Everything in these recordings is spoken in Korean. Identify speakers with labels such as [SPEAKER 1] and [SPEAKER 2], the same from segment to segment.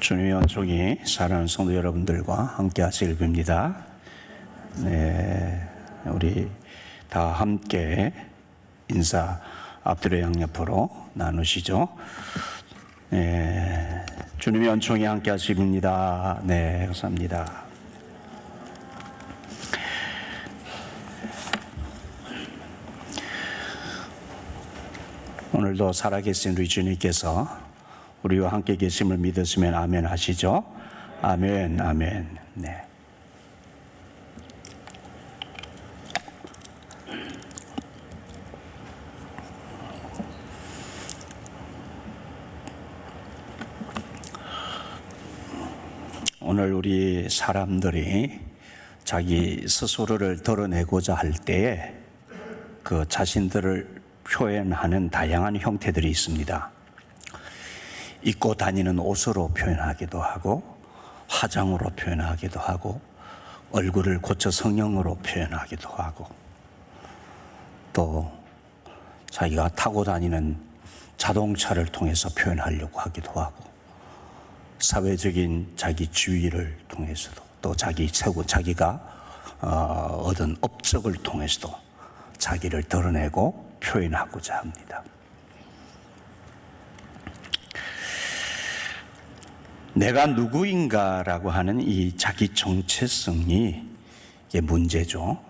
[SPEAKER 1] 주님의 은총이 사랑하는 성도 여러분들과 함께 하시길 빕니다. 네, 우리 다 함께 인사 앞뒤로 양옆으로 나누시죠. 네, 주님의 은총이 함께 하시길 빕니다. 네, 감사합니다. 오늘도 살아계신 우리 주님께서 우리와 함께 계심을 믿으시면 아멘 하시죠. 아멘, 아멘. 네. 오늘 우리 사람들이 자기 스스로를 드러내고자 할 때에 그 자신들을 표현하는 다양한 형태들이 있습니다. 입고 다니는 옷으로 표현하기도 하고, 화장으로 표현하기도 하고, 얼굴을 고쳐 성형으로 표현하기도 하고, 또 자기가 타고 다니는 자동차를 통해서 표현하려고 하기도 하고, 사회적인 자기 지위를 통해서도, 또 자기가 얻은 업적을 통해서도 자기를 드러내고 표현하고자 합니다. 내가 누구인가라고 하는 이 자기 정체성이 이게 문제죠.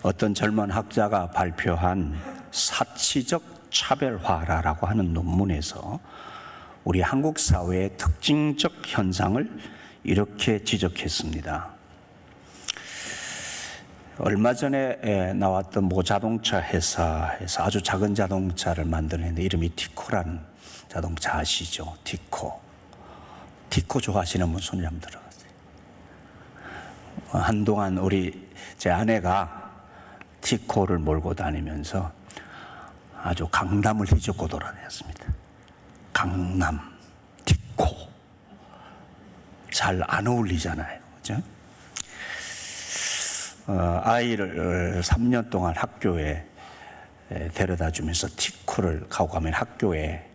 [SPEAKER 1] 어떤 젊은 학자가 발표한 사치적 차별화라고 하는 논문에서 우리 한국 사회의 특징적 현상을 이렇게 지적했습니다. 얼마 전에 나왔던 모 자동차 회사에서 아주 작은 자동차를 만드는데 이름이 티코라는 자동차 아시죠? 티코 좋아하시는 분 손이 한번 들어가세요. 한동안 제 아내가 티코를 몰고 다니면서 아주 강남을 휘젓고 돌아다녔습니다. 강남, 티코. 잘 안 어울리잖아요. 그죠? 아이를 3년 동안 학교에 데려다 주면서 티코를 가고 가면 학교에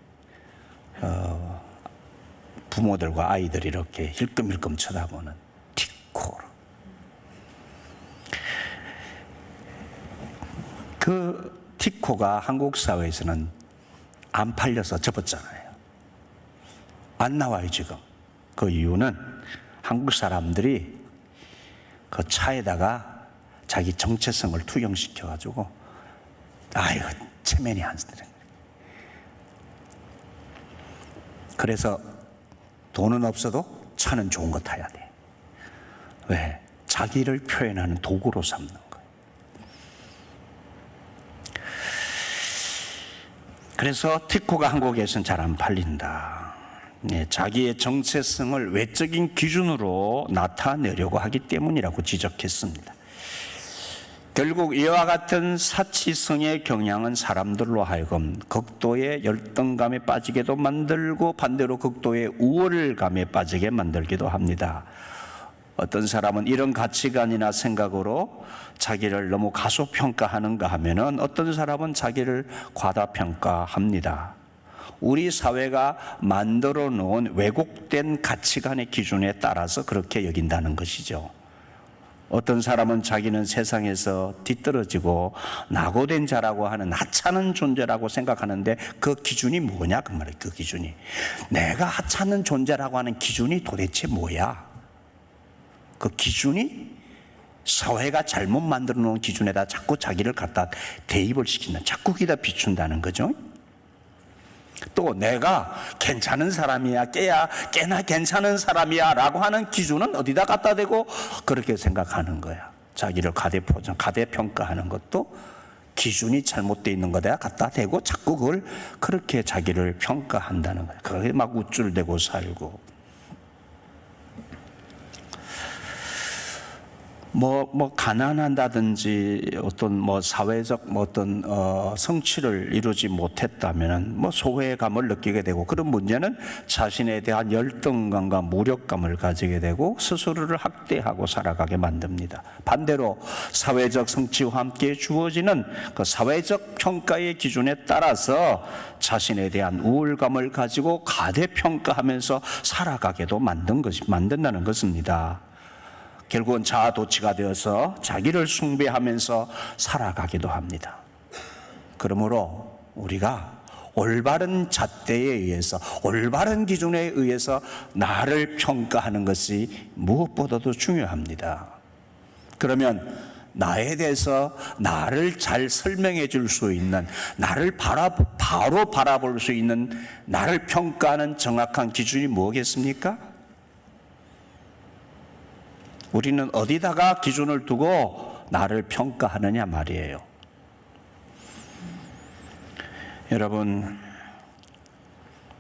[SPEAKER 1] 부모들과 아이들이 이렇게 힐끔힐끔 쳐다보는 티코. 그 티코가 한국 사회에서는 안 팔려서 접었잖아요. 안 나와요, 지금. 그 이유는 한국 사람들이 그 차에다가 자기 정체성을 투영시켜가지고, 아이고, 체면이 안 쓰더래. 그래서 돈은 없어도 차는 좋은 거 타야 돼. 왜? 자기를 표현하는 도구로 삼는 거예요. 그래서 티코가 한국에서는 잘 안 팔린다. 자기의 정체성을 외적인 기준으로 나타내려고 하기 때문이라고 지적했습니다. 결국 이와 같은 사치성의 경향은 사람들로 하여금 극도의 열등감에 빠지게도 만들고 반대로 극도의 우월감에 빠지게 만들기도 합니다. 어떤 사람은 이런 가치관이나 생각으로 자기를 너무 가소평가하는가 하면은 어떤 사람은 자기를 과다평가합니다. 우리 사회가 만들어 놓은 왜곡된 가치관의 기준에 따라서 그렇게 여긴다는 것이죠. 어떤 사람은 자기는 세상에서 뒤떨어지고 낙오된 자라고 하는 하찮은 존재라고 생각하는데 그 기준이 뭐냐 그 말이에요. 그 기준이 내가 하찮은 존재라고 하는 기준이 도대체 뭐야? 그 기준이 사회가 잘못 만들어 놓은 기준에다 자꾸 자기를 갖다 대입을 시킨다. 자꾸 기다 비춘다는 거죠. 또 내가 괜찮은 사람이야, 꽤나 괜찮은 사람이야 라고 하는 기준은 어디다 갖다 대고 그렇게 생각하는 거야. 자기를 가대평가하는 것도 기준이 잘못되어 있는 거에다 갖다 대고 자꾸 그걸 그렇게 자기를 평가한다는 거야. 그게 막 우쭐대고 살고. 가난한다든지 어떤 사회적 어떤 성취를 이루지 못했다면은 소외감을 느끼게 되고, 그런 문제는 자신에 대한 열등감과 무력감을 가지게 되고 스스로를 학대하고 살아가게 만듭니다. 반대로 사회적 성취와 함께 주어지는 그 사회적 평가의 기준에 따라서 자신에 대한 우월감을 가지고 가대평가하면서 살아가게도 만든다는 것입니다. 결국은 자아도취가 되어서 자기를 숭배하면서 살아가기도 합니다. 그러므로 우리가 올바른 잣대에 의해서, 올바른 기준에 의해서 나를 평가하는 것이 무엇보다도 중요합니다. 그러면 나에 대해서 나를 잘 설명해 줄 수 있는, 나를 바로 바라볼 수 있는, 나를 평가하는 정확한 기준이 뭐겠습니까? 우리는 어디다가 기준을 두고 나를 평가하느냐 말이에요. 여러분,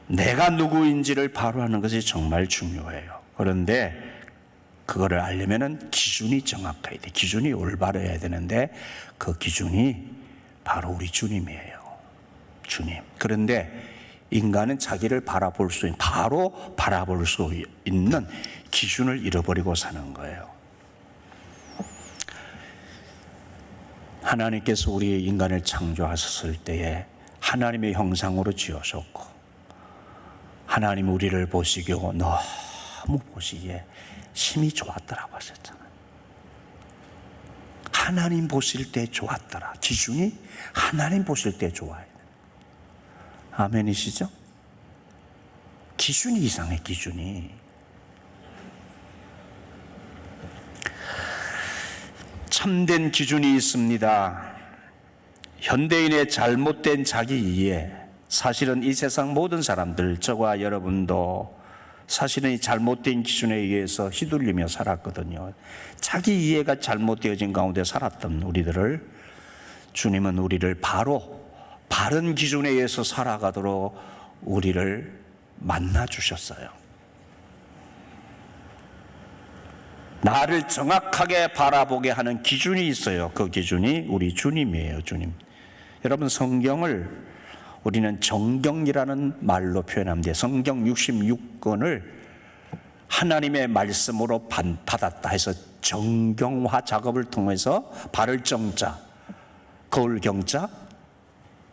[SPEAKER 1] 내가 누구인지를 바로 아는 것이 정말 중요해요. 그런데 그거를 알려면은 기준이 정확해야 돼. 기준이 올바르야 되는데 그 기준이 바로 우리 주님이에요. 주님. 그런데 인간은 자기를 바로 바라볼 수 있는 기준을 잃어버리고 사는 거예요. 하나님께서 우리 인간을 창조하셨을 때에 하나님의 형상으로 지으셨고, 하나님 우리를 보시기에 너무 보시기에 심히 좋았더라고 하셨잖아요. 하나님 보실 때 좋았더라. 기준이 하나님 보실 때 좋아야 돼. 아멘이시죠? 기준이 이상해, 기준이. 참된 기준이 있습니다. 현대인의 잘못된 자기 이해, 사실은 이 세상 모든 사람들, 저와 여러분도 사실은 이 잘못된 기준에 의해서 휘둘리며 살았거든요. 자기 이해가 잘못되어진 가운데 살았던 우리들을, 주님은 우리를 바른 기준에 의해서 살아가도록 우리를 만나 주셨어요. 나를 정확하게 바라보게 하는 기준이 있어요. 그 기준이 우리 주님이에요. 주님. 여러분, 성경을 우리는 정경이라는 말로 표현합니다. 성경 66권을 하나님의 말씀으로 받았다 해서 정경화 작업을 통해서 발을 정자, 거울 경자,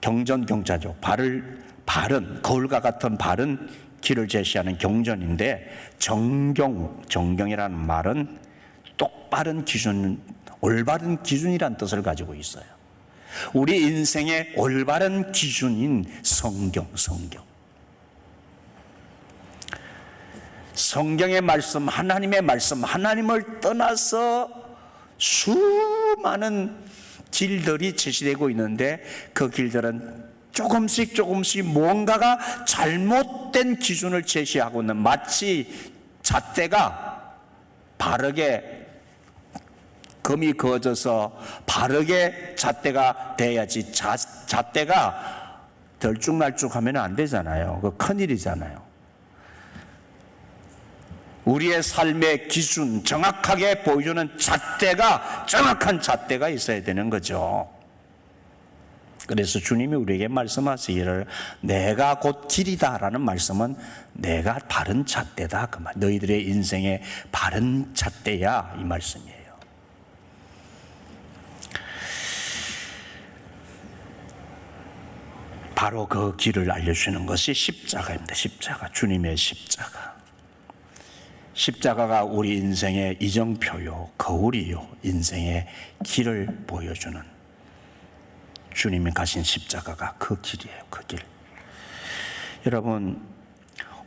[SPEAKER 1] 경전 경자죠. 발은 거울과 같은 발은 길을 제시하는 경전인데, 정경이라는 말은 똑바른 기준, 올바른 기준이란 뜻을 가지고 있어요. 우리 인생의 올바른 기준인 성경의 말씀, 하나님의 말씀, 하나님을 떠나서 수많은 길들이 제시되고 있는데, 그 길들은 조금씩 뭔가가 잘못된 기준을 제시하고 있는, 마치 잣대가 바르게 금이 그어져서 바르게 잣대가 돼야지, 잣대가 덜쭉날쭉하면 안 되잖아요. 그 큰일이잖아요. 우리의 삶의 기준, 정확하게 보여주는 잣대가, 정확한 잣대가 있어야 되는 거죠. 그래서 주님이 우리에게 말씀하시기를 내가 곧 길이다라는 말씀은 내가 바른 잣대다, 그 말. 너희들의 인생의 바른 잣대야, 이 말씀이에요. 바로 그 길을 알려주는 것이 십자가입니다. 십자가, 주님의 십자가. 십자가가 우리 인생의 이정표요, 거울이요, 인생의 길을 보여주는, 주님이 가신 십자가가 그 길이에요. 그 길. 여러분,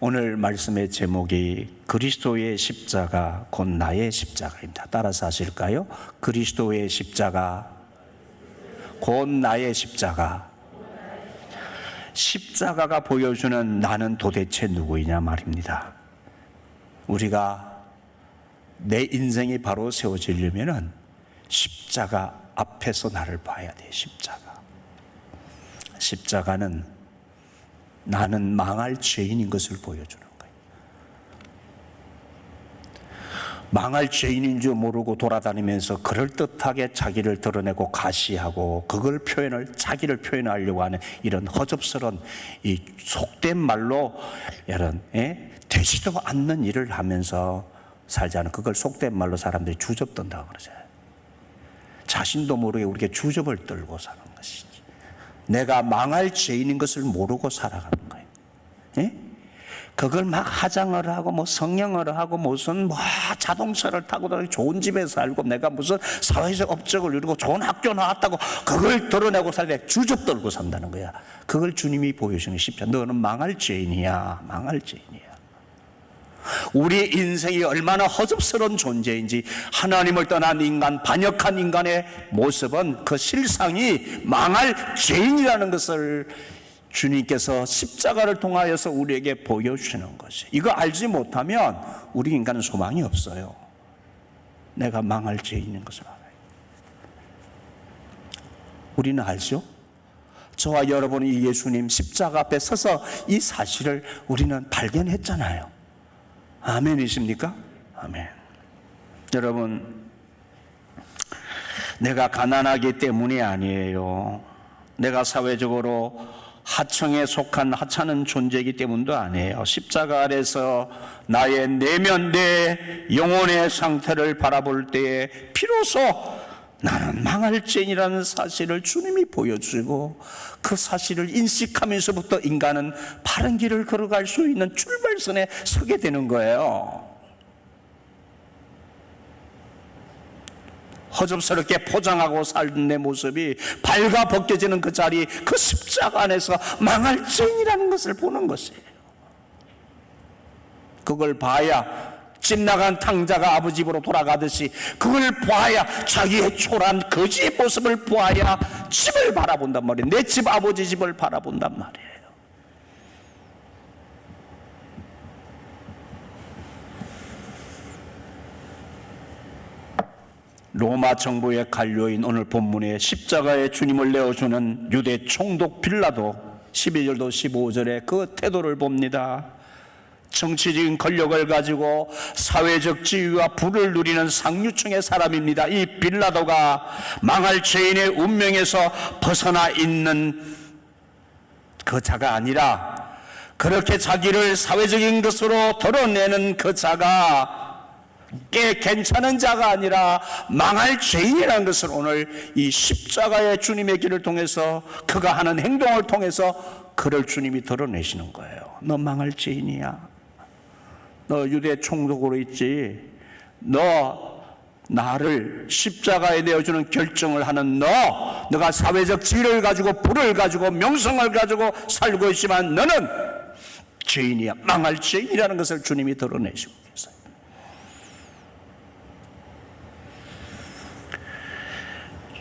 [SPEAKER 1] 오늘 말씀의 제목이 그리스도의 십자가 곧 나의 십자가입니다. 따라서 하실까요? 그리스도의 십자가 곧 나의 십자가. 십자가가 보여주는 나는 도대체 누구이냐 말입니다. 우리가 내 인생이 바로 세워지려면 십자가 앞에서 나를 봐야 돼. 십자가는 나는 망할 죄인인 것을 보여주는 거예요. 망할 죄인인 줄 모르고 돌아다니면서 그럴듯하게 자기를 드러내고 가시하고 그걸 자기를 표현하려고 하는 이런 허접스러운 이 속된 말로 이런 되지도 않는 일을 하면서 살지 않은 그걸 속된 말로 사람들이 주접떤다고 그러잖아요. 자신도 모르게 우리가 주접을 떨고 사는 것이지. 내가 망할 죄인인 것을 모르고 살아가는 거예요. 예? 그걸 막 화장을 하고 뭐 성형을 하고 무슨 뭐 자동차를 타고 다니고 좋은 집에 살고 내가 무슨 사회적 업적을 이루고 좋은 학교 나왔다고 그걸 드러내고 살때 주접 떨고 산다는 거야. 그걸 주님이 보여주는 십자가. 너는 망할 죄인이야. 망할 죄인이야. 우리 인생이 얼마나 허접스러운 존재인지 하나님을 떠난 인간, 반역한 인간의 모습은 그 실상이 망할 죄인이라는 것을 주님께서 십자가를 통하여서 우리에게 보여주시는 것이. 이거 알지 못하면 우리 인간은 소망이 없어요. 내가 망할 죄인인 것을 알아요. 우리는 알죠? 저와 여러분이 예수님 십자가 앞에 서서 이 사실을 우리는 발견했잖아요. 아멘이십니까? 아멘. 여러분, 내가 가난하기 때문이 아니에요. 내가 사회적으로 하층에 속한 하찮은 존재이기 때문도 아니에요. 십자가 아래서 나의 내면, 내 영혼의 상태를 바라볼 때에 비로소 나는 망할 죄인이라는 사실을 주님이 보여주고 그 사실을 인식하면서부터 인간은 바른 길을 걸어갈 수 있는 출발선에 서게 되는 거예요. 허접스럽게 포장하고 살던 내 모습이 발가 벗겨지는 그 자리, 그 십자가 안에서 망할 죄인이라는 것을 보는 것이에요. 그걸 봐야 집 나간 탕자가 아버지 집으로 돌아가듯이 그걸 봐야 자기의 초라한 거지의 모습을 봐야 집을 바라본단 말이에요. 내 집 아버지 집을 바라본단 말이에요. 로마 정부의 관료인 오늘 본문에 십자가에 주님을 내어주는 유대 총독 빌라도 12절도 15절에 그 태도를 봅니다. 정치적인 권력을 가지고 사회적 지위와 부를 누리는 상류층의 사람입니다. 이 빌라도가 망할 죄인의 운명에서 벗어나 있는 그 자가 아니라 그렇게 자기를 사회적인 것으로 드러내는 그 자가 꽤 괜찮은 자가 아니라 망할 죄인이라는 것을 오늘 이 십자가의 주님의 길을 통해서 그가 하는 행동을 통해서 그를 주님이 드러내시는 거예요. 너 망할 죄인이야. 너 유대 총독으로 있지. 너 나를 십자가에 내어주는 결정을 하는 너가 사회적 지위를 가지고 부를 가지고 명성을 가지고 살고 있지만 너는 죄인이야. 망할 죄인이라는 것을 주님이 드러내시고 계세요.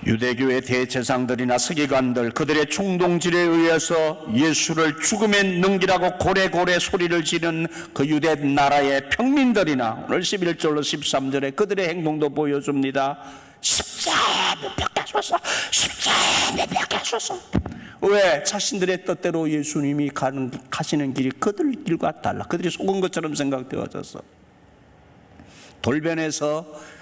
[SPEAKER 1] 유대교의 대제사장들이나 서기관들 그들의 충동질에 의해서 예수를 죽음에 넘기라고 고래고래 소리를 지른 그 유대 나라의 평민들이나 오늘 11절로 13절에 그들의 행동도 보여줍니다. 십자가에 못 박게 하소서. 십자가에 못 박게 하소서. 왜? 자신들의 뜻대로 예수님이 가시는 길이 그들 길과 달라. 그들이 속은 것처럼 생각되어져서 돌변해서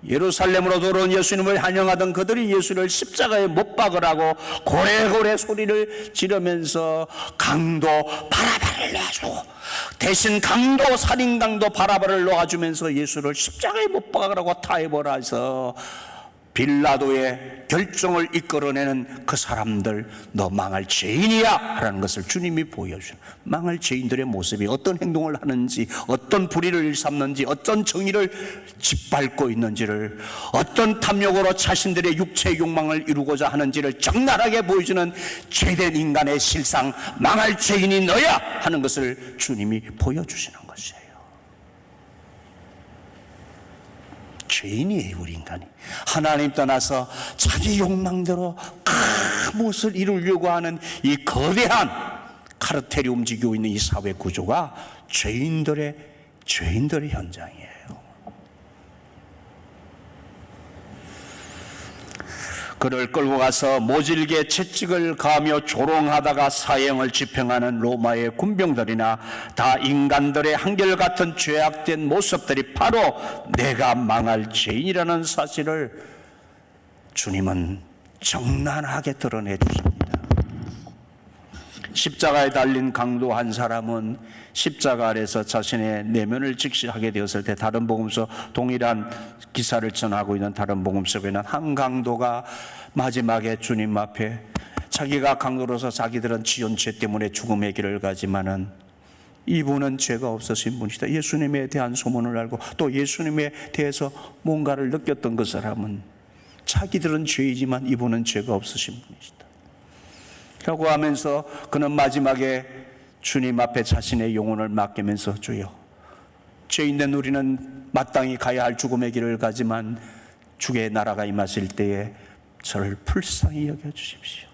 [SPEAKER 1] 예루살렘으로 돌아온 예수님을 환영하던 그들이 예수를 십자가에 못 박으라고 고래고래 소리를 지르면서 강도 바라바를 놔주고 대신 강도 살인 강도 바라바를 놓아주면서 예수를 십자가에 못 박으라고 타협을 해서 빌라도의 결정을 이끌어내는 그 사람들, 너 망할 죄인이야 라는 것을 주님이 보여주는, 망할 죄인들의 모습이 어떤 행동을 하는지, 어떤 불의를 일삼는지, 어떤 정의를 짓밟고 있는지를, 어떤 탐욕으로 자신들의 육체의 욕망을 이루고자 하는지를 적나라하게 보여주는 죄된 인간의 실상, 망할 죄인이 너야 하는 것을 주님이 보여주시는 것이에요. 죄인이에요. 우리 인간이 하나님 떠나서 자기 욕망대로 무엇을 이루려고 하는 이 거대한 카르텔이 움직이고 있는 이 사회 구조가 죄인들의 현장이에요. 그를 끌고 가서 모질게 채찍을 가하며 조롱하다가 사형을 집행하는 로마의 군병들이나 다 인간들의 한결같은 죄악된 모습들이 바로 내가 망할 죄인이라는 사실을 주님은 정난하게 드러내 주십니다. 십자가에 달린 강도 한 사람은 십자가 아래서 자신의 내면을 직시하게 되었을 때 다른 복음서 동일한 기사를 전하고 있는 다른 복음서에는 한 강도가 마지막에 주님 앞에 자기가 강도로서 자기들은 지은 죄 때문에 죽음의 길을 가지만은 이분은 죄가 없으신 분이다. 예수님에 대한 소문을 알고 또 예수님에 대해서 뭔가를 느꼈던 그 사람은 자기들은 죄이지만 이분은 죄가 없으신 분이시다 라고 하면서 그는 마지막에 주님 앞에 자신의 영혼을 맡기면서 주여, 죄인된 우리는 마땅히 가야 할 죽음의 길을 가지만 주의 나라가 임하실 때에 저를 불쌍히 여겨주십시오.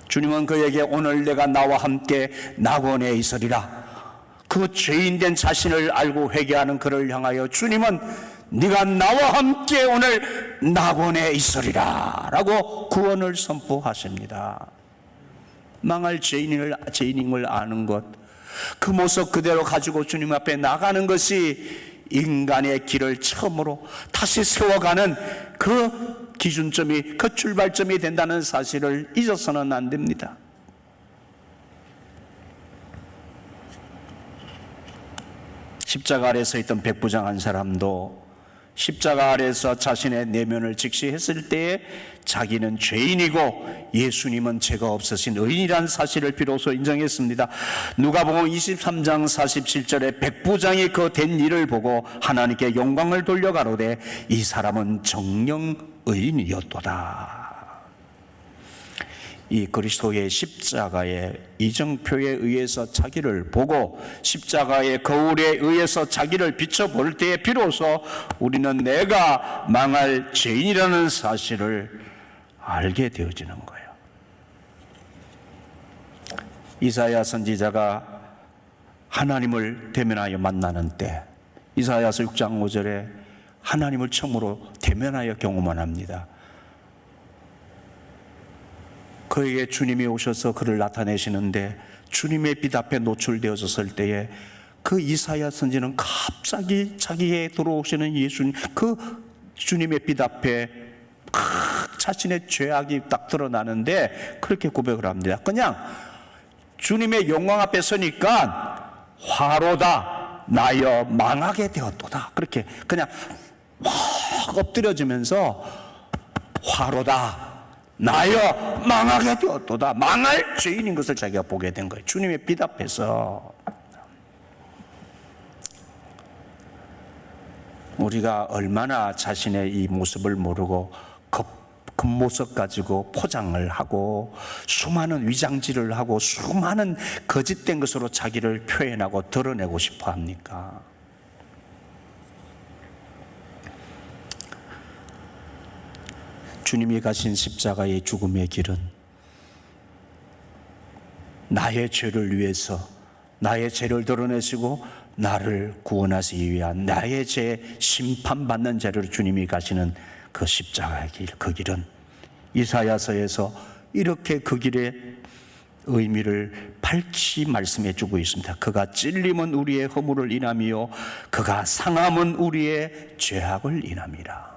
[SPEAKER 1] 주님은 그에게 오늘 내가 나와 함께 낙원에 있으리라, 그 죄인된 자신을 알고 회개하는 그를 향하여 주님은 네가 나와 함께 오늘 낙원에 있으리라 라고 구원을 선포하십니다. 망할 죄인임을 아는 것, 그 모습 그대로 가지고 주님 앞에 나가는 것이 인간의 길을 처음으로 다시 세워가는 그 기준점이, 그 출발점이 된다는 사실을 잊어서는 안 됩니다. 십자가 아래 서 있던 백부장 한 사람도 십자가 아래서 자신의 내면을 직시했을 때에 자기는 죄인이고 예수님은 죄가 없으신 의인이라는 사실을 비로소 인정했습니다. 누가복음 23장 47절에 백부장이 그 된 일을 보고 하나님께 영광을 돌려 가로되 이 사람은 정령 의인이었도다. 이 그리스도의 십자가의 이정표에 의해서 자기를 보고 십자가의 거울에 의해서 자기를 비춰볼 때에 비로소 우리는 내가 망할 죄인이라는 사실을 알게 되어지는 거예요. 이사야 선지자가 하나님을 대면하여 만나는 때, 이사야서 6장 5절에 하나님을 처음으로 대면하여 경험을 합니다. 그에게 주님이 오셔서 그를 나타내시는데 주님의 빛 앞에 노출되어졌을 때에 그 이사야 선지는 갑자기 자기에 들어오시는 예수님, 그 주님의 빛 앞에 자신의 죄악이 딱 드러나는데 그렇게 고백을 합니다. 그냥 주님의 영광 앞에 서니까 화로다 나여 망하게 되었도다, 그렇게 그냥 확 엎드려지면서 화로다 나여 망하게 되었도다, 망할 죄인인 것을 자기가 보게 된 거예요. 주님의 빛 앞에서. 우리가 얼마나 자신의 이 모습을 모르고 겉모습 가지고 포장을 하고 수많은 위장질을 하고 수많은 거짓된 것으로 자기를 표현하고 드러내고 싶어 합니까? 주님이 가신 십자가의 죽음의 길은 나의 죄를 위해서, 나의 죄를 드러내시고 나를 구원하시기 위한 나의 죄 심판받는 자리로 주님이 가시는 그 십자가의 길, 그 길은 이사야서에서 이렇게 그 길의 의미를 밝히 말씀해 주고 있습니다. 그가 찔림은 우리의 허물을 인함이요 그가 상함은 우리의 죄악을 인함이라.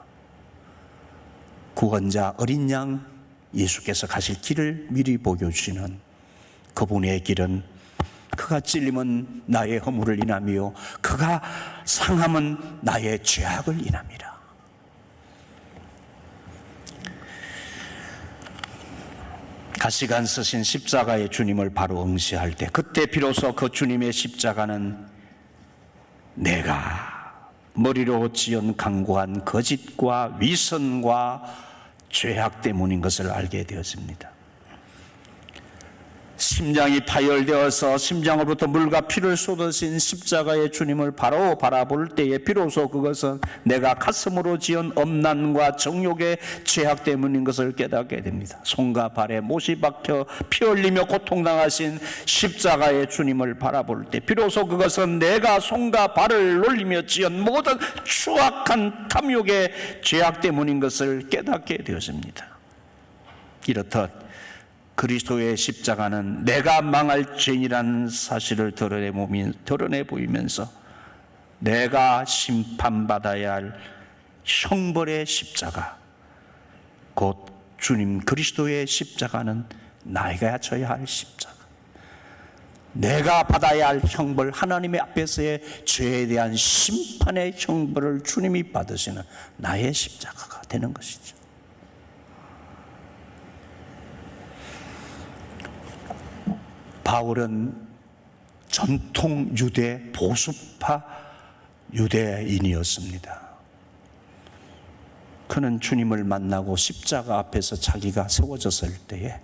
[SPEAKER 1] 구원자 어린 양 예수께서 가실 길을 미리 보여주시는 그분의 길은 그가 찔림은 나의 허물을 인함이요 그가 상함은 나의 죄악을 인함이라. 가시관 쓰신 십자가의 주님을 바로 응시할 때, 그때 비로소 그 주님의 십자가는 내가 머리로 지은 강고한 거짓과 위선과 죄악 때문인 것을 알게 되었습니다. 심장이 파열되어서 심장으로부터 물과 피를 쏟으신 십자가의 주님을 바로 바라볼 때에 비로소 그것은 내가 가슴으로 지은 엄난과 정욕의 죄악 때문인 것을 깨닫게 됩니다. 손과 발에 못이 박혀 피 흘리며 고통당하신 십자가의 주님을 바라볼 때 비로소 그것은 내가 손과 발을 놀리며 지은 모든 추악한 탐욕의 죄악 때문인 것을 깨닫게 되었습니다. 이렇듯 그리스도의 십자가는 내가 망할 죄인이라는 사실을 드러내 보이면서 내가 심판받아야 할 형벌의 십자가, 곧 주님 그리스도의 십자가는 나이가 져야 할 십자가, 내가 받아야 할 형벌, 하나님의 앞에서의 죄에 대한 심판의 형벌을 주님이 받으시는 나의 십자가가 되는 것이죠. 바울은 전통 유대 보수파 유대인이었습니다. 그는 주님을 만나고 십자가 앞에서 자기가 세워졌을 때에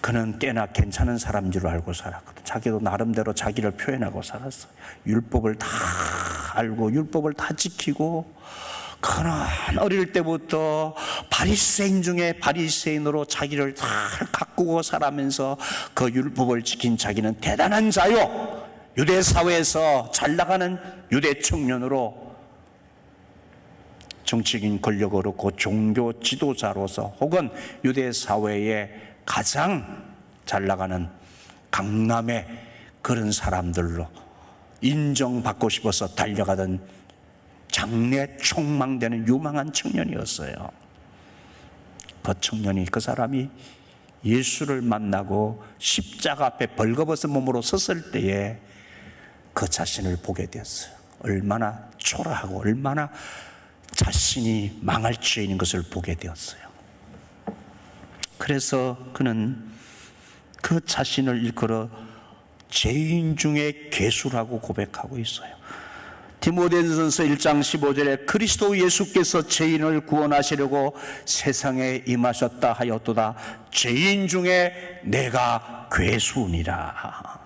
[SPEAKER 1] 그는 꽤나 괜찮은 사람인 줄 알고 살았거든. 자기도 나름대로 자기를 표현하고 살았어요. 율법을 다 알고 율법을 다 지키고, 그는 어릴 때부터 바리새인 중에 바리새인으로 자기를 다 가꾸고 살아면서 그 율법을 지킨 자기는 대단한 자요, 유대 사회에서 잘 나가는 유대 청년으로 정치적인 권력을 얻고 종교 지도자로서 혹은 유대 사회에 가장 잘 나가는 강남의 그런 사람들로 인정받고 싶어서 달려가던 장래 촉망되는 유망한 청년이었어요. 그 사람이 예수를 만나고 십자가 앞에 벌거벗은 몸으로 섰을 때에 그 자신을 보게 되었어요. 얼마나 초라하고 얼마나 자신이 망할 죄인인 것을 보게 되었어요. 그래서 그는 그 자신을 일컬어 죄인 중에 괴수라고 고백하고 있어요. 디모데전서 1장 15절에 그리스도 예수께서 죄인을 구원하시려고 세상에 임하셨다 하였도다. 죄인 중에 내가 괴수니라.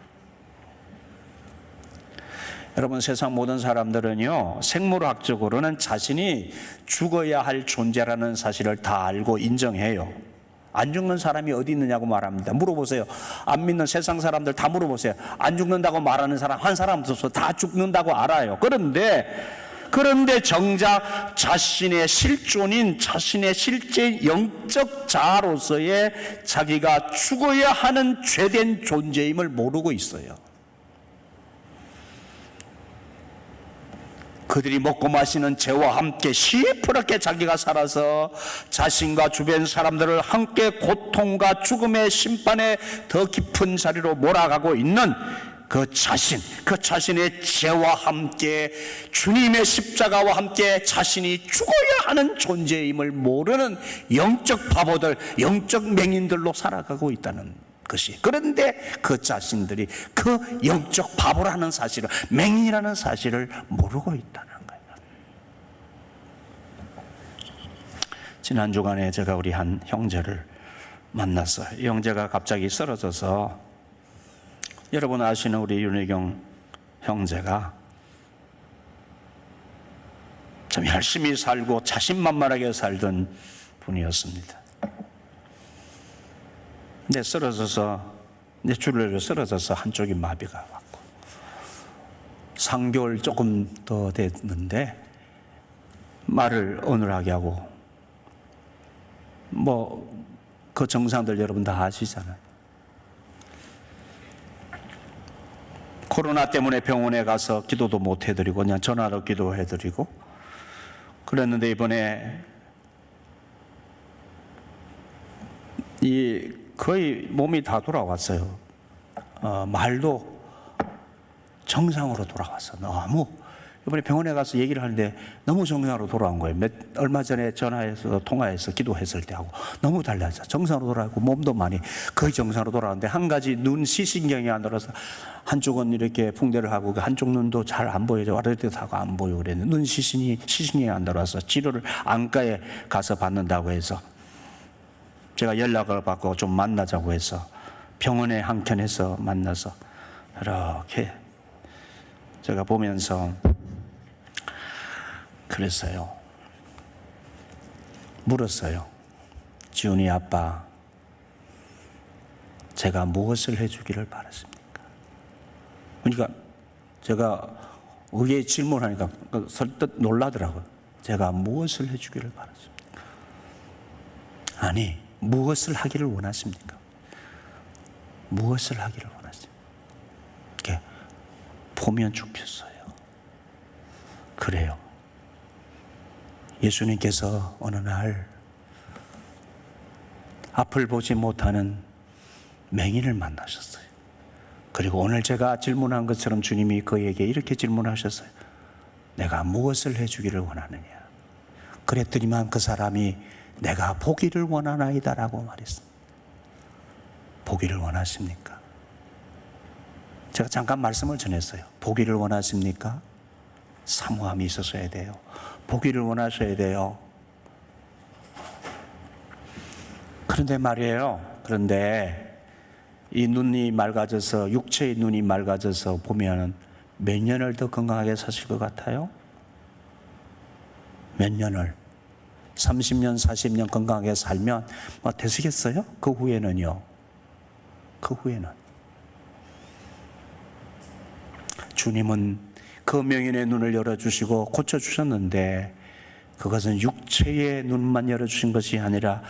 [SPEAKER 1] 여러분, 세상 모든 사람들은요, 생물학적으로는 자신이 죽어야 할 존재라는 사실을 다 알고 인정해요. 안 죽는 사람이 어디 있느냐고 말합니다. 물어보세요. 안 믿는 세상 사람들 다 물어보세요. 안 죽는다고 말하는 사람 한 사람도 없어. 다 죽는다고 알아요. 그런데 정작 자신의 실존인, 자신의 실제 영적 자아로서의 자기가 죽어야 하는 죄된 존재임을 모르고 있어요. 그들이 먹고 마시는 죄와 함께 시퍼렇게 자기가 살아서 자신과 주변 사람들을 함께 고통과 죽음의 심판의 더 깊은 자리로 몰아가고 있는 그 자신의 죄와 함께 주님의 십자가와 함께 자신이 죽어야 하는 존재임을 모르는 영적 바보들, 영적 맹인들로 살아가고 있다는 것이. 그런데 그 자신들이 그 영적 바보라는 사실을, 맹인이라는 사실을 모르고 있다는 거예요. 지난 주간에 제가 우리 한 형제를 만났어요. 이 형제가 갑자기 쓰러져서, 여러분 아시는 우리 윤혜경 형제가 참 열심히 살고 자신만만하게 살던 분이었습니다. 근데 줄레로 쓰러져서 한쪽이 마비가 왔고, 3개월 조금 더 됐는데 말을 어눌하게 하고, 그 정상들 여러분 다 아시잖아요. 코로나 때문에 병원에 가서 기도도 못 해드리고 그냥 전화로 기도해드리고 그랬는데, 이번에 거의 몸이 다 돌아왔어요. 말도 정상으로 돌아왔어. 이번에 병원에 가서 얘기를 하는데 너무 정상으로 돌아온 거예요. 얼마 전에 전화해서 통화해서 기도했을 때하고 너무 달라져. 정상으로 돌아오고 몸도 많이 거의 정상으로 돌아왔는데, 한 가지 눈 시신경이 안 돌아서 한쪽은 이렇게 붕대를 하고 한쪽 눈도 잘 안 보여요. 와르르 하고 안 보여 그랬는데, 눈 시신경이 안 돌아서 치료를 안과에 가서 받는다고 해서 제가 연락을 받고 좀 만나자고 해서 병원의 한켠에서 만나서 이렇게 제가 보면서 그랬어요. 물었어요. 지훈이 아빠, 제가 무엇을 해주기를 바랐습니까? 그러니까 제가 의외의 질문하니까 설득 놀라더라고요. 제가 무엇을 해주기를 바랐습니까? 아니, 무엇을 하기를 원하십니까? 무엇을 하기를 원하십니까? 이렇게 보면 좋겠어요. 그래요. 예수님께서 어느 날 앞을 보지 못하는 맹인을 만나셨어요. 그리고 오늘 제가 질문한 것처럼 주님이 그에게 이렇게 질문하셨어요. 내가 무엇을 해주기를 원하느냐? 그랬더니만 그 사람이 내가 보기를 원하나이다라고 말했습니다. 보기를 원하십니까? 제가 잠깐 말씀을 전했어요. 보기를 원하십니까? 사모함이 있어서야 돼요. 보기를 원하셔야 돼요. 그런데 말이에요. 그런데 이 눈이 맑아져서, 육체의 눈이 맑아져서 보면 몇 년을 더 건강하게 사실 것 같아요? 몇 년을? 30년, 40년 건강하게 살면 뭐 되시겠어요? 그 후에는요? 그 후에는 주님은 그 명인의 눈을 열어주시고 고쳐주셨는데 그것은 육체의 눈만 열어주신 것이 아니라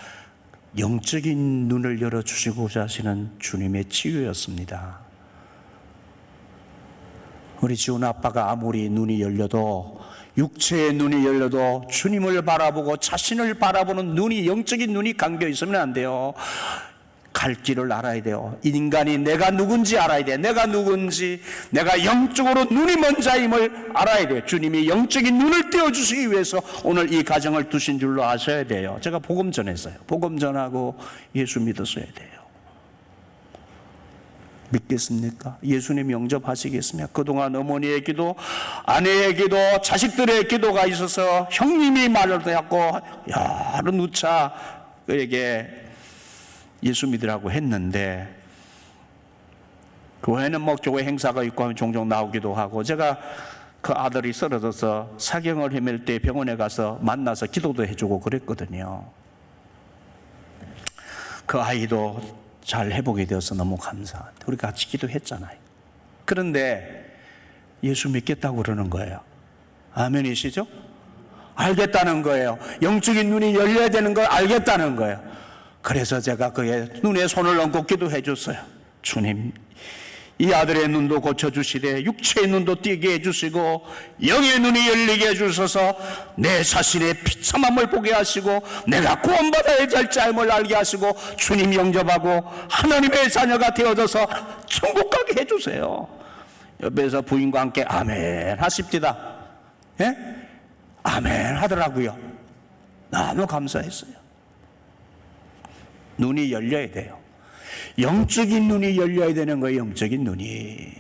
[SPEAKER 1] 영적인 눈을 열어주시고자 하시는 주님의 치유였습니다. 우리 지훈 아빠가 아무리 눈이 열려도, 육체의 눈이 열려도 주님을 바라보고 자신을 바라보는 눈이, 영적인 눈이 감겨 있으면 안 돼요. 갈 길을 알아야 돼요. 인간이 내가 누군지 알아야 돼. 내가 누군지, 내가 영적으로 눈이 먼 자임을 알아야 돼요. 주님이 영적인 눈을 띄워주시기 위해서 오늘 이 가정을 두신 줄로 아셔야 돼요. 제가 복음 전했어요. 복음 전하고 예수 믿었어야 돼요. 믿겠습니까? 예수님 영접하시겠습니까? 그동안 어머니의 기도, 아내의 기도, 자식들의 기도가 있어서 형님이 말을 해갖고 여러 누차 그에게 예수 믿으라고 했는데, 교회는 뭐 교회 행사가 있고 하면 종종 나오기도 하고, 제가 그 아들이 쓰러져서 사경을 헤맬 때 병원에 가서 만나서 기도도 해주고 그랬거든요. 그 아이도 잘 회복이 되어서 너무 감사한데 우리 같이 기도했잖아요. 그런데 예수 믿겠다고 그러는 거예요. 아멘이시죠? 알겠다는 거예요. 영적인 눈이 열려야 되는 걸 알겠다는 거예요. 그래서 제가 그의 눈에 손을 얹고 기도해 줬어요. 주님, 이 아들의 눈도 고쳐주시되 육체의 눈도 띄게 해주시고 영의 눈이 열리게 해주셔서 내 자신의 비참함을 보게 하시고 내가 구원받아야 될 자임을 알게 하시고 주님 영접하고 하나님의 자녀가 되어져서 천국 가게 해주세요. 옆에서 부인과 함께 아멘 하십니다. 예? 아멘 하더라고요. 너무 감사했어요. 눈이 열려야 돼요. 영적인 눈이 열려야 되는 거예요. 영적인 눈이.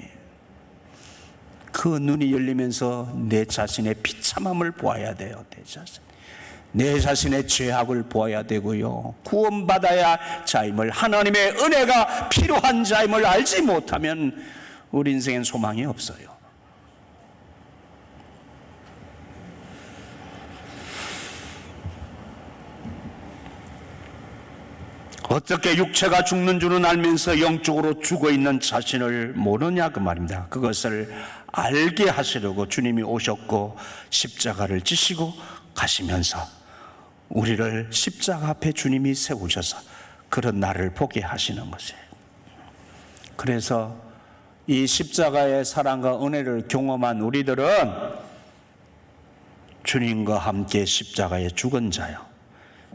[SPEAKER 1] 그 눈이 열리면서 내 자신의 비참함을 보아야 돼요. 내 자신의 죄악을 보아야 되고요. 구원받아야 자임을, 하나님의 은혜가 필요한 자임을 알지 못하면 우리 인생엔 소망이 없어요. 어떻게 육체가 죽는 줄은 알면서 영적으로 죽어있는 자신을 모르냐 그 말입니다. 그것을 알게 하시려고 주님이 오셨고 십자가를 지시고 가시면서 우리를 십자가 앞에 주님이 세우셔서 그런 나를 보게 하시는 것이에요. 그래서 이 십자가의 사랑과 은혜를 경험한 우리들은 주님과 함께 십자가에 죽은 자요.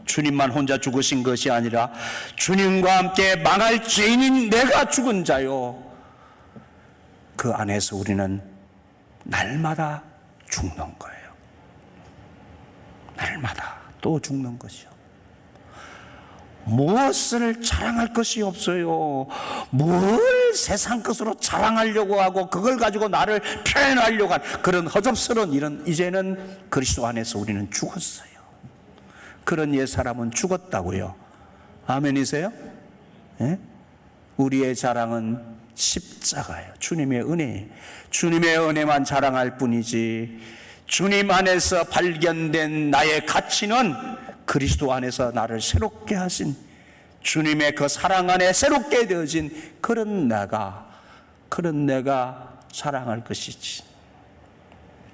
[SPEAKER 1] 주님만 혼자 죽으신 것이 아니라 주님과 함께 망할 죄인인 내가 죽은 자요. 그 안에서 우리는 날마다 죽는 거예요. 날마다 또 죽는 것이요. 무엇을 자랑할 것이 없어요. 뭘 세상 것으로 자랑하려고 하고 그걸 가지고 나를 표현하려고 한 그런 허접스러운 일은 이제는 그리스도 안에서 우리는 죽었어요. 그런 옛사람은 죽었다고요. 아멘이세요? 예? 우리의 자랑은 십자가예요. 주님의 은혜, 주님의 은혜만 자랑할 뿐이지 주님 안에서 발견된 나의 가치는 그리스도 안에서 나를 새롭게 하신 주님의 그 사랑 안에 새롭게 되어진 그런 내가 사랑할 것이지.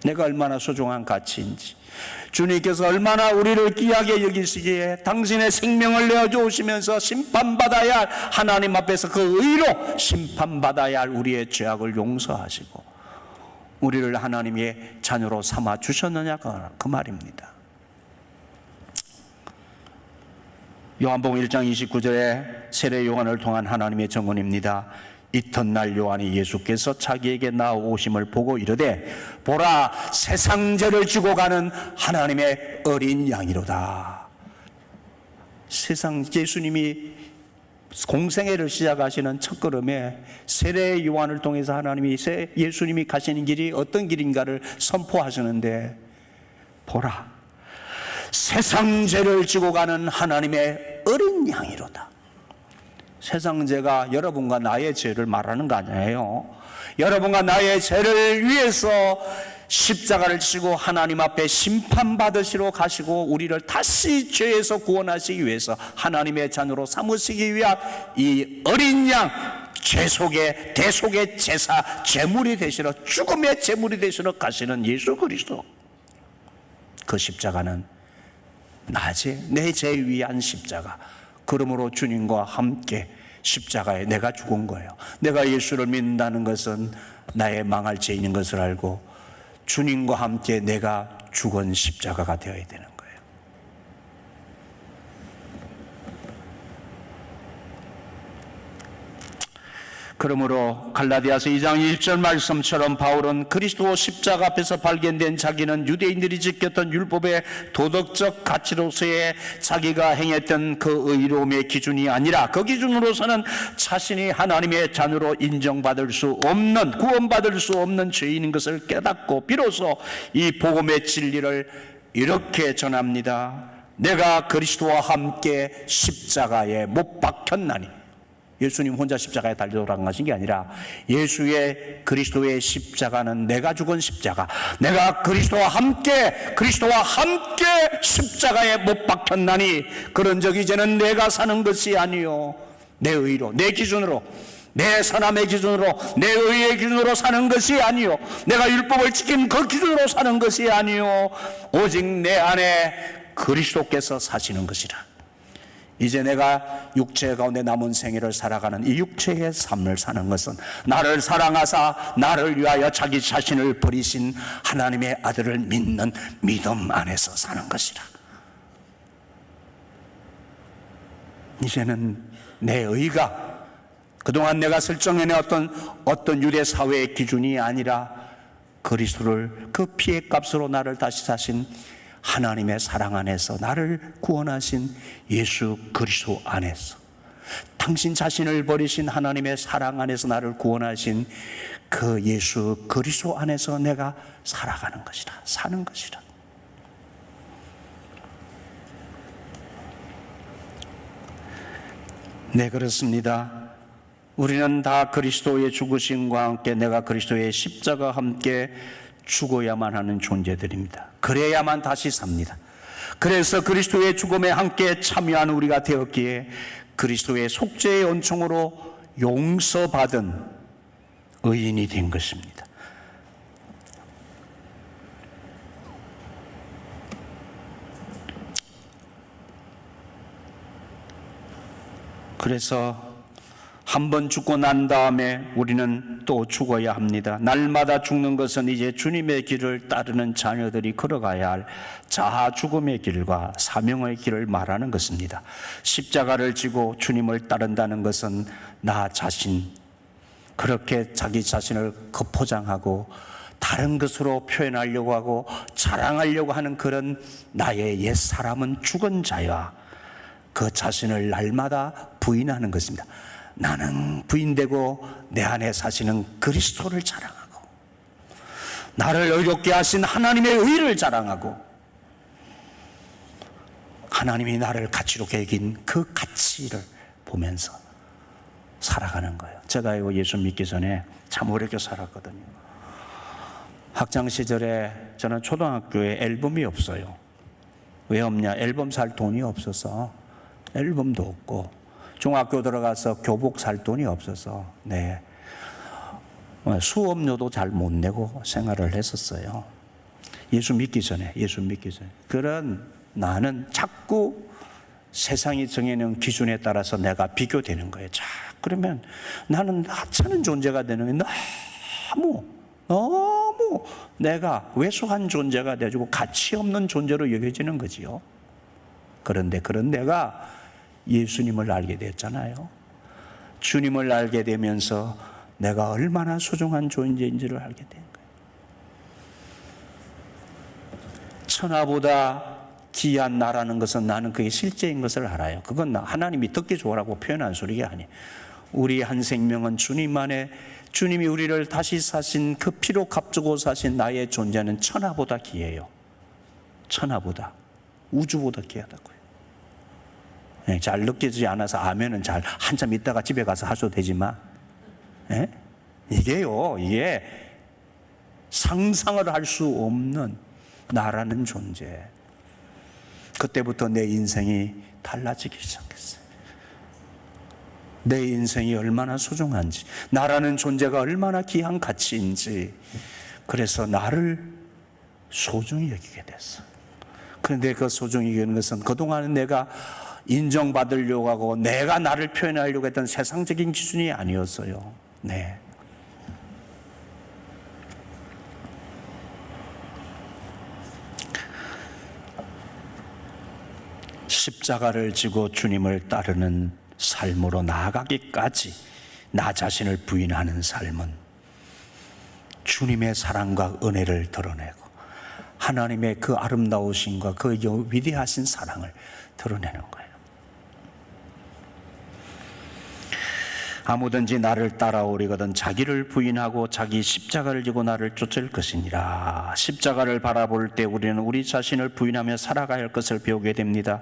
[SPEAKER 1] 내가 얼마나 소중한 가치인지, 주님께서 얼마나 우리를 귀하게 여기시기에 당신의 생명을 내어주시면서 심판받아야 할, 하나님 앞에서 그 의로 심판받아야 할 우리의 죄악을 용서하시고 우리를 하나님의 자녀로 삼아 주셨느냐가 그 말입니다. 요한복음 1장 29절에 세례 요한을 통한 하나님의 증언입니다. 이튿날 요한이 예수께서 자기에게 나오심을 보고 이르되 보라, 세상 죄를 지고 가는 하나님의 어린 양이로다. 세상, 예수님이 공생애를 시작하시는 첫걸음에 세례 요한을 통해서 하나님이 예수님이 가시는 길이 어떤 길인가를 선포하시는데, 보라, 세상 죄를 지고 가는 하나님의 어린 양이로다. 세상 죄가 여러분과 나의 죄를 말하는 거 아니에요. 여러분과 나의 죄를 위해서 십자가를 지고 하나님 앞에 심판받으시러 가시고 우리를 다시 죄에서 구원하시기 위해서 하나님의 자녀로 삼으시기 위한 이 어린 양, 죄속의 대속의 제사, 제물이 되시러, 죽음의 제물이 되시러 가시는 예수 그리스도. 그 십자가는 내 죄 위한 십자가. 그러므로 주님과 함께 십자가에 내가 죽은 거예요. 내가 예수를 믿는다는 것은 나의 망할 죄인인 것을 알고 주님과 함께 내가 죽은 십자가가 되어야 되는 거예요. 그러므로 갈라디아서 2장 1절 말씀처럼 바울은 그리스도 십자가 앞에서 발견된 자기는 유대인들이 지켰던 율법의 도덕적 가치로서의 자기가 행했던 그 의로움의 기준이 아니라 그 기준으로서는 자신이 하나님의 자녀로 인정받을 수 없는, 구원받을 수 없는 죄인인 것을 깨닫고 비로소 이 복음의 진리를 이렇게 전합니다. 내가 그리스도와 함께 십자가에 못 박혔나니. 예수님 혼자 십자가에 달려 돌아가신 게 아니라 예수의 그리스도의 십자가는 내가 죽은 십자가, 내가 그리스도와 함께 십자가에 못 박혔나니 그런즉 이제는 내가 사는 것이 아니요 내 의로, 내 기준으로, 내 선함의 기준으로, 내 의의 기준으로 사는 것이 아니요 내가 율법을 지킨 그 기준으로 사는 것이 아니요 오직 내 안에 그리스도께서 사시는 것이라. 이제 내가 육체 가운데 남은 생애를 살아가는 이 육체의 삶을 사는 것은 나를 사랑하사 나를 위하여 자기 자신을 버리신 하나님의 아들을 믿는 믿음 안에서 사는 것이라. 이제는 내 의가 그동안 내가 설정해내었던 어떤 유대 사회의 기준이 아니라 그리스도를 그 피의 값으로 나를 다시 사신 하나님의 사랑 안에서 나를 구원하신 예수 그리스도 안에서, 당신 자신을 버리신 하나님의 사랑 안에서 나를 구원하신 그 예수 그리스도 안에서 내가 살아가는 것이라, 사는 것이라. 네, 그렇습니다. 우리는 다 그리스도의 죽으심과 함께 내가 그리스도의 십자가와 함께 죽어야만 하는 존재들입니다. 그래야만 다시 삽니다. 그래서 그리스도의 죽음에 함께 참여한 우리가 되었기에 그리스도의 속죄의 은총으로 용서받은 의인이 된 것입니다. 그래서 한 번 죽고 난 다음에 우리는 또 죽어야 합니다. 날마다 죽는 것은 이제 주님의 길을 따르는 자녀들이 걸어가야 할 자아 죽음의 길과 사명의 길을 말하는 것입니다. 십자가를 지고 주님을 따른다는 것은 나 자신, 그렇게 자기 자신을 겉포장하고 다른 것으로 표현하려고 하고 자랑하려고 하는 그런 나의 옛 사람은 죽은 자야, 그 자신을 날마다 부인하는 것입니다. 나는 부인되고 내 안에 사시는 그리스도를 자랑하고 나를 의롭게 하신 하나님의 의를 자랑하고 하나님이 나를 가치롭게 여긴 그 가치를 보면서 살아가는 거예요. 제가 이거 예수 믿기 전에 참 어렵게 살았거든요. 학창 시절에 저는 초등학교에 앨범이 없어요. 왜 없냐? 앨범 살 돈이 없어서 앨범도 없고, 중학교 들어가서 교복 살 돈이 없어서 수업료도 잘 못 내고 생활을 했었어요. 예수 믿기 전에. 그런 나는 자꾸 세상이 정해놓은 기준에 따라서 내가 비교되는 거예요. 자, 그러면 나는 하찮은 존재가 되는 게 너무 내가 왜소한 존재가 되고 가치 없는 존재로 여겨지는 거지요. 그런데 그런 내가 예수님을 알게 됐잖아요. 주님을 알게 되면서 내가 얼마나 소중한 존재인지를 알게 된 거예요. 천하보다 귀한 나라는 것은 나는 그게 실제인 것을 알아요. 그건 하나님이 듣기 좋으라고 표현한 소리가 아니에요. 우리 한 생명은 주님 안에, 주님이 우리를 다시 사신 그 피로 값주고 사신 나의 존재는 천하보다 귀해요. 천하보다, 우주보다 귀하다고요. 잘 느껴지지 않아서 아멘은 잘 한참 있다가 집에 가서 하셔도 되지만, 이게 상상을 할 수 없는 나라는 존재. 그때부터 내 인생이 달라지기 시작했어요. 내 인생이 얼마나 소중한지, 나라는 존재가 얼마나 귀한 가치인지, 그래서 나를 소중히 여기게 됐어요. 그런데 그 소중히 여기는 것은 그동안 내가 인정받으려고 하고 내가 나를 표현하려고 했던 세상적인 기준이 아니었어요. 십자가를 지고 주님을 따르는 삶으로 나아가기까지 나 자신을 부인하는 삶은 주님의 사랑과 은혜를 드러내고 하나님의 그 아름다우심과 그 위대하신 사랑을 드러내는 거예요. 아무든지 나를 따라오리거든 자기를 부인하고 자기 십자가를 지고 나를 쫓을 것이니라. 십자가를 바라볼 때 우리는 우리 자신을 부인하며 살아가야 할 것을 배우게 됩니다.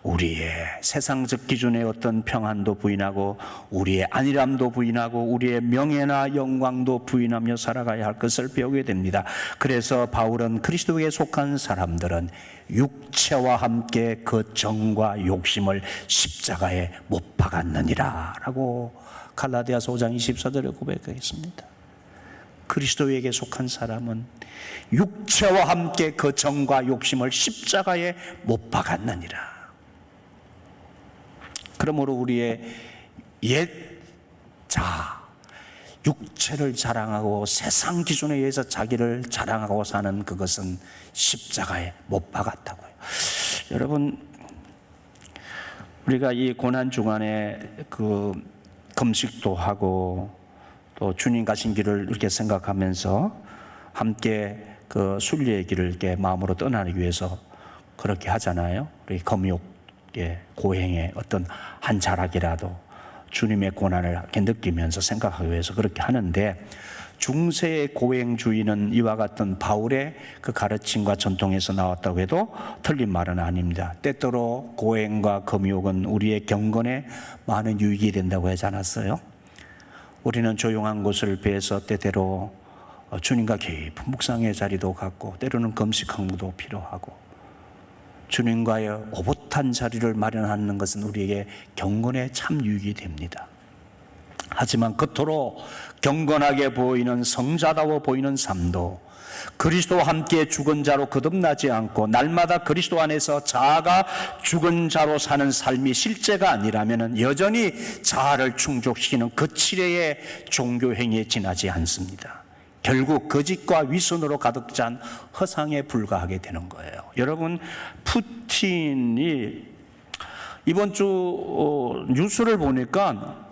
[SPEAKER 1] 우리의 세상적 기준의 어떤 평안도 부인하고 우리의 안일함도 부인하고 우리의 명예나 영광도 부인하며 살아가야 할 것을 배우게 됩니다. 그래서 바울은 그리스도에 속한 사람들은 육체와 함께 그 정과 욕심을 십자가에 못 박았느니라 라고 갈라디아서 5장 24절에 고백하겠습니다. 그리스도에게 속한 사람은 육체와 함께 그 정과 욕심을 십자가에 못 박았느니라. 그러므로 우리의 옛 육체를 자랑하고 세상 기준에 의해서 자기를 자랑하고 사는 그것은 십자가에 못 박았다고요. 여러분, 우리가 이 고난 중간에 금식도 하고 또 주님 가신 길을 이렇게 생각하면서 함께 그 순례의 길을 이렇게 마음으로 떠나기 위해서 그렇게 하잖아요. 우리 금욕의 고행의 어떤 한 자락이라도 주님의 고난을 이렇게 느끼면서 생각하기 위해서 그렇게 하는데, 중세의 고행주의는 이와 같은 바울의 그 가르침과 전통에서 나왔다고 해도 틀린 말은 아닙니다. 때때로 고행과 금욕은 우리의 경건에 많은 유익이 된다고 하지 않았어요? 우리는 조용한 곳을 피해서 때때로 주님과 깊은 묵상의 자리도 갖고 때로는 금식항구도 필요하고 주님과의 오붓한 자리를 마련하는 것은 우리에게 경건에 참 유익이 됩니다. 하지만 그토록 경건하게 보이는 성자다워 보이는 삶도 그리스도와 함께 죽은 자로 거듭나지 않고 날마다 그리스도 안에서 자아가 죽은 자로 사는 삶이 실제가 아니라면 여전히 자아를 충족시키는 거칠의 종교 행위에 지나지 않습니다. 결국 거짓과 위선으로 가득 찬 허상에 불과하게 되는 거예요. 여러분, 푸틴이 이번 주 뉴스를 보니까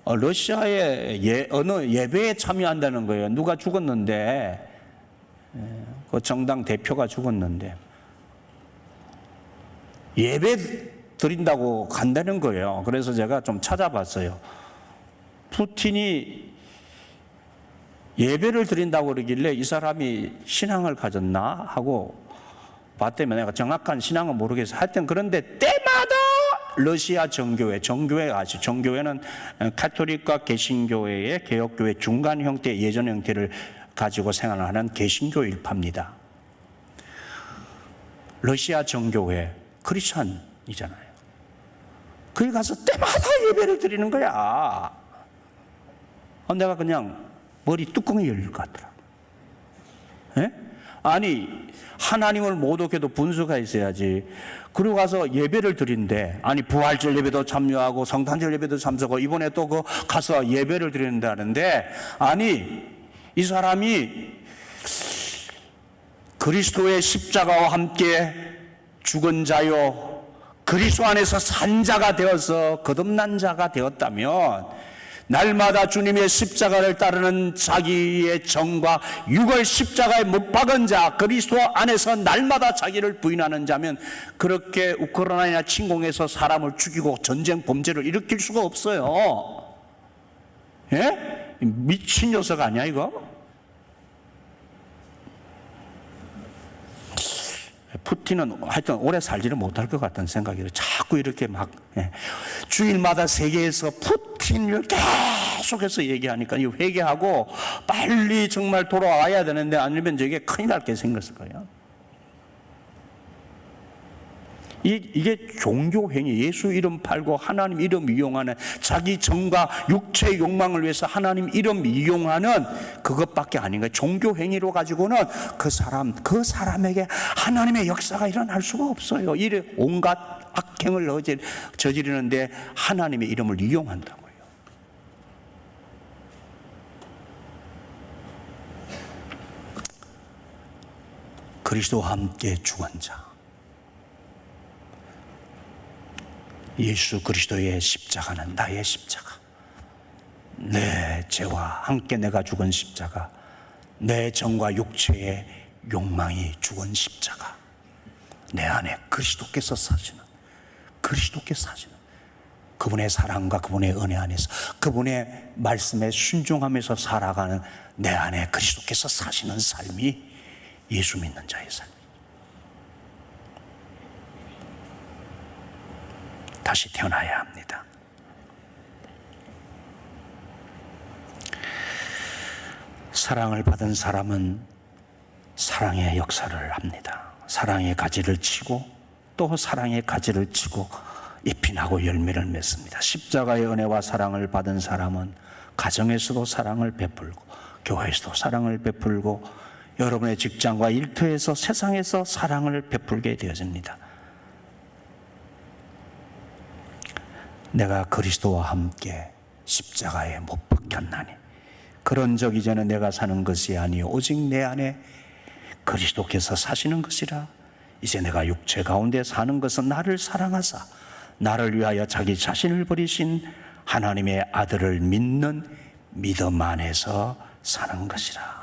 [SPEAKER 1] 러시아의 어느 예배에 참여한다는 거예요. 누가 죽었는데, 그 정당 대표가 죽었는데 예배 드린다고 간다는 거예요. 그래서 제가 좀 찾아봤어요. 푸틴이 예배를 드린다고 그러길래 이 사람이 신앙을 가졌나 하고 봤더니 내가 정확한 신앙은 모르겠어요. 하여튼 그런데 때마다 러시아 정교회가 아시죠? 정교회는 가톨릭과 개신교회의 개혁교회 중간 형태, 예전 형태를 가지고 생활하는 개신교 일파입니다. 러시아 정교회 크리스찬이잖아요. 거기 가서 때마다 예배를 드리는 거야. 내가 그냥 머리 뚜껑이 열릴 것 같더라. 예? 아니, 하나님을 모독해도 분수가 있어야지. 그리고 가서 예배를 드린대. 아니, 부활절 예배도 참여하고 성탄절 예배도 참석하고 이번에 또 가서 예배를 드린다는데, 아니, 이 사람이 그리스도의 십자가와 함께 죽은 자요, 그리스도 안에서 산 자가 되어서 거듭난 자가 되었다면, 날마다 주님의 십자가를 따르는 자기의 정과 육을 십자가에 못 박은 자, 그리스도 안에서 날마다 자기를 부인하는 자면 그렇게 우크라이나 침공해서 사람을 죽이고 전쟁 범죄를 일으킬 수가 없어요. 예? 미친 녀석 아니야 이거? 푸틴은 하여튼 오래 살지는 못할 것 같다는 생각이 들어요. 자꾸 이렇게 막 주일마다 세계에서 푸틴을 계속해서 얘기하니까 회개하고 빨리 정말 돌아와야 되는데 아니면 저게 큰일 날 게 생겼을 거예요. 이게 종교행위, 예수 이름 팔고 하나님 이름 이용하는, 자기 정과 육체의 욕망을 위해서 하나님 이름 이용하는 그것밖에 아닌 거예요. 종교행위로 가지고는 그 사람에게 하나님의 역사가 일어날 수가 없어요. 이래 온갖 악행을 저지르는데 하나님의 이름을 이용한다고요. 그리스도와 함께 죽은 자, 예수 그리스도의 십자가는 나의 십자가, 내 죄와 함께 내가 죽은 십자가, 내 정과 육체의 욕망이 죽은 십자가, 내 안에 그리스도께서 사시는 그분의 사랑과 그분의 은혜 안에서 그분의 말씀에 순종하면서 살아가는 내 안에 그리스도께서 사시는 삶이 예수 믿는 자의 삶. 다시 태어나야 합니다. 사랑을 받은 사람은 사랑의 역사를 합니다. 사랑의 가지를 치고 또 사랑의 가지를 치고 잎이 나고 열매를 맺습니다. 십자가의 은혜와 사랑을 받은 사람은 가정에서도 사랑을 베풀고 교회에서도 사랑을 베풀고 여러분의 직장과 일터에서 세상에서 사랑을 베풀게 되어집니다. 내가 그리스도와 함께 십자가에 못 박혔나니 그런 적 이제는 내가 사는 것이 아니요 오직 내 안에 그리스도께서 사시는 것이라. 이제 내가 육체 가운데 사는 것은 나를 사랑하사 나를 위하여 자기 자신을 버리신 하나님의 아들을 믿는 믿음 안에서 사는 것이라.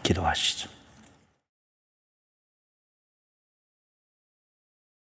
[SPEAKER 1] 기도하시죠.